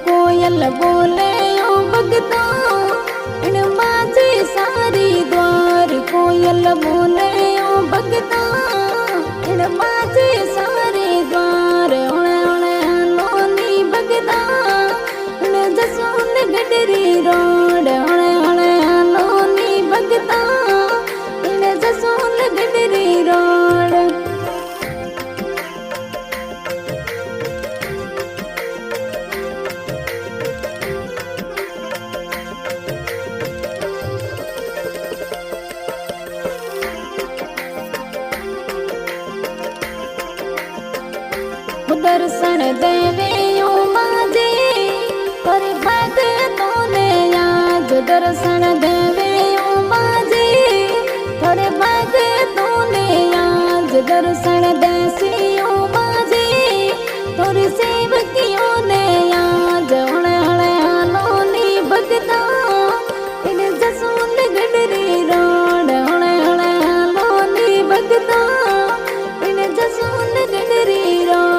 कोयल बोले ओ भगता इन माझे सारी द्वार कोयल बोले ओ भगता इन माझे सारे द्वार ओणे ओणे लोनी भगता इन जसून गडरी रोड ओणे ओणे लोनी भगता इन जसून गडरी रोड दर्शन देवे ओ माजे पर भगतों ने आज दर्शन देवे ओ माजे पर भगतों ने आज दर्शन देसी ओ माजे पर सेवकियों ने आज हणे हणे लोनी भगता इन जसून गडरी रोड हणे हणे लोनी भगता इन जसून गडरी रोड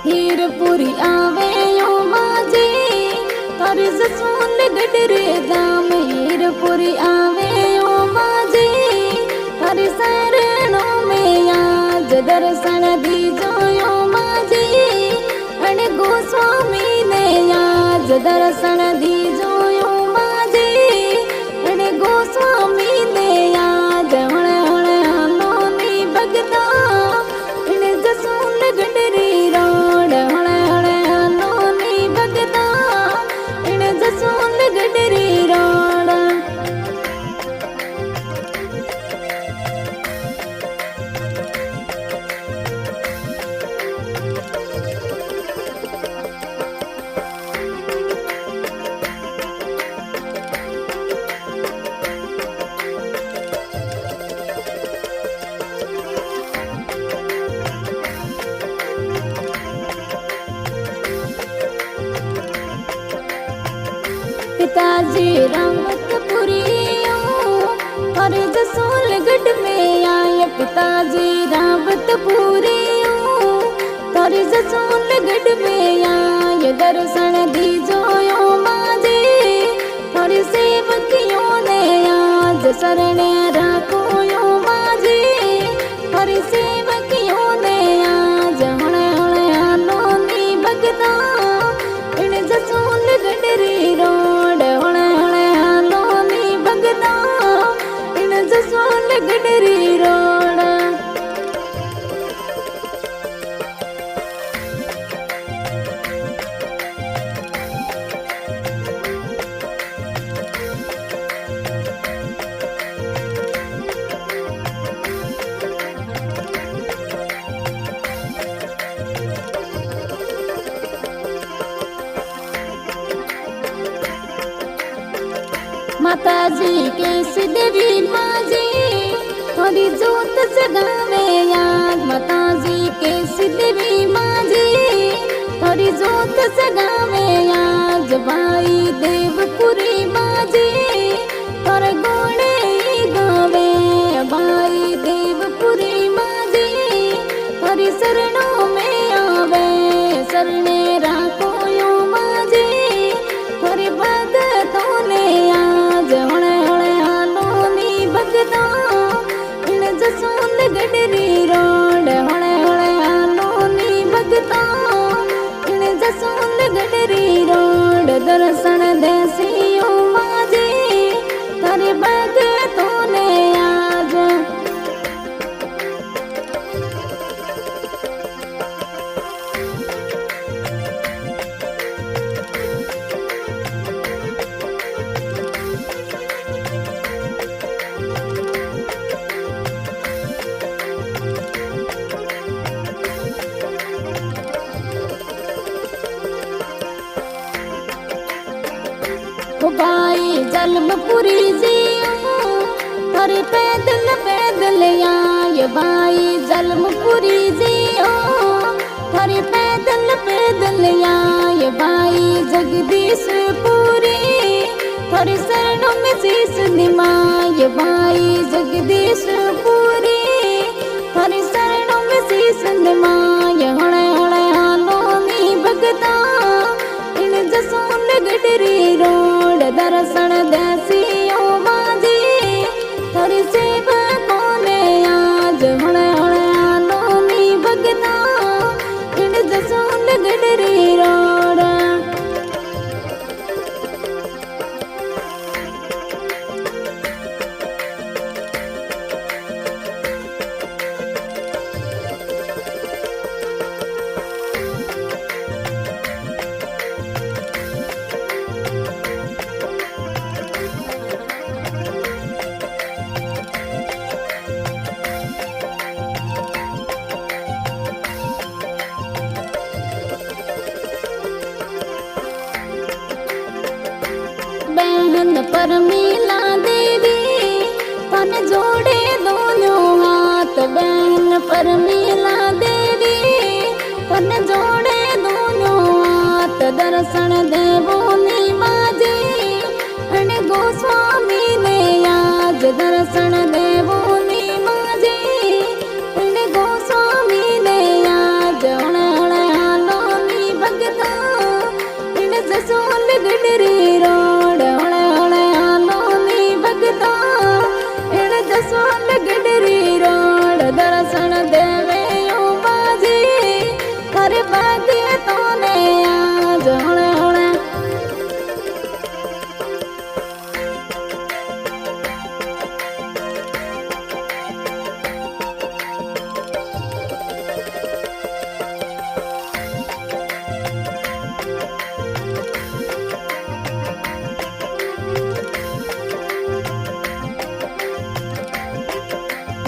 हीरपुरी आवे ओ माजे तारे जसून गडरे दाम हीरपुरी आवे ओ माजे तारे शरणों में आज दर्शन दीजो ओ माजे अण गोस्वामी ने आज दर्शन दीजो ओ माजे अण गोस्वामी ने आज हणे हणे लोनी भगता इन जसून गडरी रोड हणे हणे लोनी भगता इन जसून गडरी रोड पिताजी रावतपुरी और जसूल गढ़ में आए पिताजी रावतपुरी और जसूल गढ़ में आए दर्शन दीजो ओ माजे और सेवकियों ने आज शरण राखो ओ माजे और सेवकियों ने आज हणे हणे लोनी भगता इन जसूल गडरी रोड हणे हणे लोनी भगता इन जसूल गडरी रोड माताजी के सिद्धवी माजी थोड़ी जोत जगावे याद माताजी के सिद्धवी माजी थोड़ी जोत जगावे याद भाई देवपुरी माजी पर गोड़े गावे भाई देवपुरी माजी थोड़ी शरणों में आवे शरणे राखो यो माजी थोड़ी भगतों ने आज हणे हणे लोनी भगता इन जसून गडरी रोड हणे हणे लोनी भगता इन जसून गडरी रोड दर्शन देसी ओ माजे तारे भगतों ने आज भाई जलमपुरी जी पर पैदल पैदल आए भाई जलमपुरी जी थारी पैदल पैदल आए भाई जगदीश पूरी, थारी शरणों में शीश निमाए भाई जगदीश पूरी, थारी शरणों में शीश निमाए। हणे हणे हालोनी भगता इन जसोन गडरी रोड दर्शन देसियो बाजी, थारी सेवा कोने आज। हणे हणे हालोनी भगता इन जसोन गडरी रोड। बहन परमीला देवी तन जोड़े दोनों हाथ, बहन परमीला देवी तन जोड़े दोनों हाथ। दर्शन देवो नी माजी अण गोस्वामी ने आज, दर्शन देवो नी माजी अण गोस्वामी ने आज। हणे हणे हालो नी भगता इन जसोन गडरी रोड। हणे हणे हालो नी भगता इन जसोन गडरी रोड। दर्शन देवे यो बाजी हर भाग्य तोने आज। हणे हणे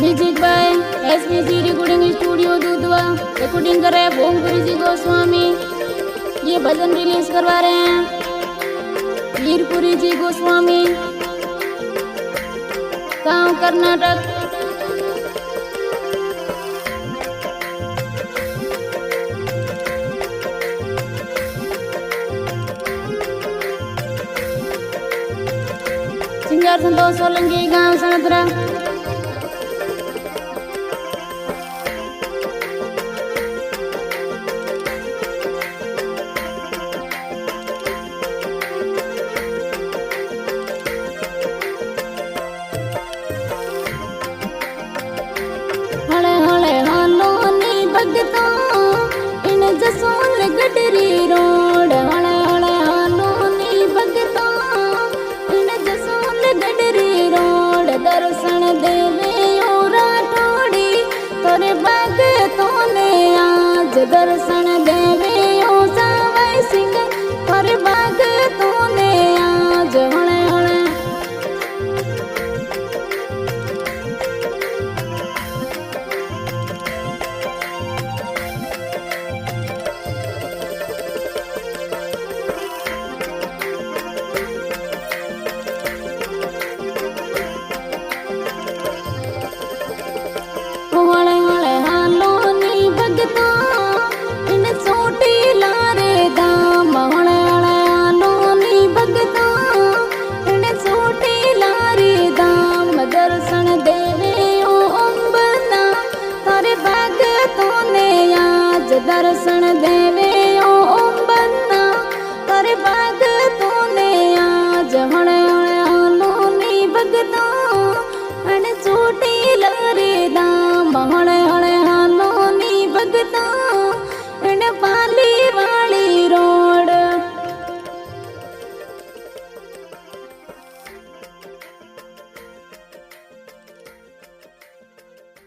music by SPC recording studio Dudhwa. Recording कर रहे हैं ओमपुरी जी गोस्वामी। ये भजन रिलीज करवा रहे हैं वीरपुरी जी गोस्वामी, गांव कर्नाटक। सिंगर संतोष सोलंकी, गांव सनतरा। हळे हळे हालोनी भगता इन जसोन गडरी रोड। हळे हळे हालोनी भगता इन जसोन गडरी रोड। दर्शन देवे यो राठोड़ी तोरे भगतों ने आज। दर्शन देवे यो सावई सिंह तोरे भगतों ने आज। हळे हळे हळे हळे हालोनी भगता इन सोटी लारे दाम। हळे हळे हालोनी भगता इन सोटी लारे दाम। दर्शन देवे ओ अंबना तारे भगतों ने आज। दर्शन देवे ओ अंबना तारे भगतों ने आज। हळे हळे हालोनी भगता इन सोटी लारे